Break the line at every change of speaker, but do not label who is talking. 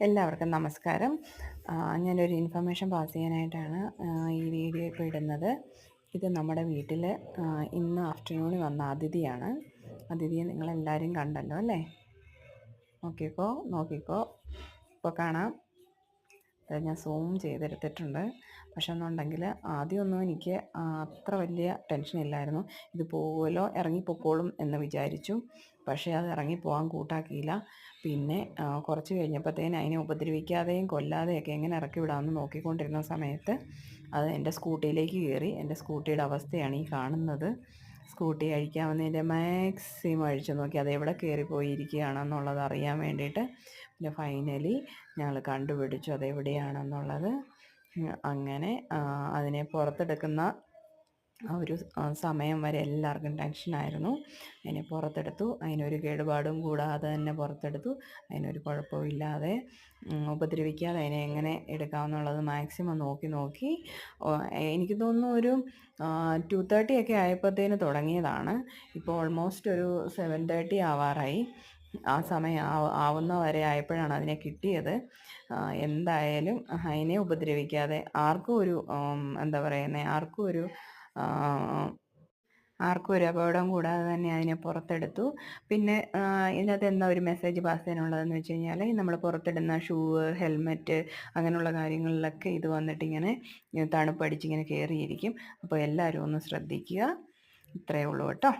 എല്ലാവർക്കും നമസ്കാരം. ഞാനൊരു ഇൻഫർമേഷൻ പാസ് ചെയ്യാനായിട്ടാണ് ഈ വീഡിയോ ഇപ്പോൾ ഇടുന്നത്. ഇത് നമ്മുടെ വീട്ടിൽ ഇന്ന് ആഫ്റ്റർനൂണിൽ വന്ന അതിഥിയാണ്. അതിഥിയെ നിങ്ങളെല്ലാവരും കണ്ടല്ലോ അല്ലേ? നോക്കിക്കോ ഇപ്പോൾ കാണാം. ഞാൻ സൂം ചെയ്തെടുത്തിട്ടുണ്ട്. പക്ഷെ എന്നുണ്ടെങ്കിൽ ആദ്യമൊന്നും എനിക്ക് അത്ര വലിയ ടെൻഷനില്ലായിരുന്നു. ഇത് പോകുമല്ലോ, ഇറങ്ങിപ്പോക്കോളും എന്ന് വിചാരിച്ചു. പക്ഷേ അത് ഇറങ്ങിപ്പോകാൻ കൂട്ടാക്കിയില്ല. പിന്നെ കുറച്ച് കഴിഞ്ഞപ്പോഴത്തേന് അതിനെ ഉപദ്രവിക്കാതെയും കൊല്ലാതെയൊക്കെ എങ്ങനെ ഇറക്കി വിടാമെന്ന് നോക്കിക്കൊണ്ടിരുന്ന സമയത്ത് അത് എൻ്റെ സ്കൂട്ടിയിലേക്ക് കയറി. എൻ്റെ സ്കൂട്ടിയുടെ അവസ്ഥയാണ് ഈ കാണുന്നത്. സ്കൂട്ടി അഴിക്കാവുന്നതിൻ്റെ മാക്സിമം അഴിച്ചു നോക്കി, അതെവിടെ കയറിപ്പോയിരിക്കുകയാണെന്നുള്ളത് അറിയാൻ വേണ്ടിയിട്ട്. പിന്നെ ഫൈനലി ഞങ്ങൾ കണ്ടുപിടിച്ചു അതെവിടെയാണെന്നുള്ളത്. അങ്ങനെ അതിനെ പുറത്തെടുക്കുന്ന ഒരു സമയം വരെ എല്ലാവർക്കും ടെൻഷനായിരുന്നു. അതിനെ പുറത്തെടുത്തു. അതിനൊരു കേടുപാടും കൂടാതെ തന്നെ പുറത്തെടുത്തു. അതിനൊരു കുഴപ്പമില്ലാതെ ഉപദ്രവിക്കാതെ അതിനെ എങ്ങനെ എടുക്കാമെന്നുള്ളത് മാക്സിമം നോക്കി എനിക്ക് തോന്നുന്നു ഒരു 2:30 ഒക്കെ ആയപ്പോഴത്തേന് തുടങ്ങിയതാണ്. ഇപ്പോൾ ഓൾമോസ്റ്റ് ഒരു 7:30 ആവാറായി. ആ സമയം ആവുന്ന വരെ ആയപ്പോഴാണ് അതിനെ കിട്ടിയത്. എന്തായാലും അതിനെ ഉപദ്രവിക്കാതെ ആർക്കും ഒരു എന്താ പറയുന്നത്, ആർക്കും ഒരു അപകടം കൂടാതെ തന്നെ അതിനെ പുറത്തെടുത്തു. പിന്നെ ഇതിനകത്ത് എന്താ ഒരു മെസ്സേജ് പാസ് ചെയ്യാനുള്ളതെന്ന് വെച്ച് കഴിഞ്ഞാൽ, നമ്മൾ പുറത്തിടുന്ന ഷൂ, ഹെൽമെറ്റ് അങ്ങനെയുള്ള കാര്യങ്ങളിലൊക്കെ ഇത് വന്നിട്ടിങ്ങനെ തണുപ്പടിച്ചിങ്ങനെ കയറിയിരിക്കും. അപ്പോൾ എല്ലാവരും ഒന്ന് ശ്രദ്ധിക്കുക. ഇത്രയേ ഉള്ളൂ കേട്ടോ.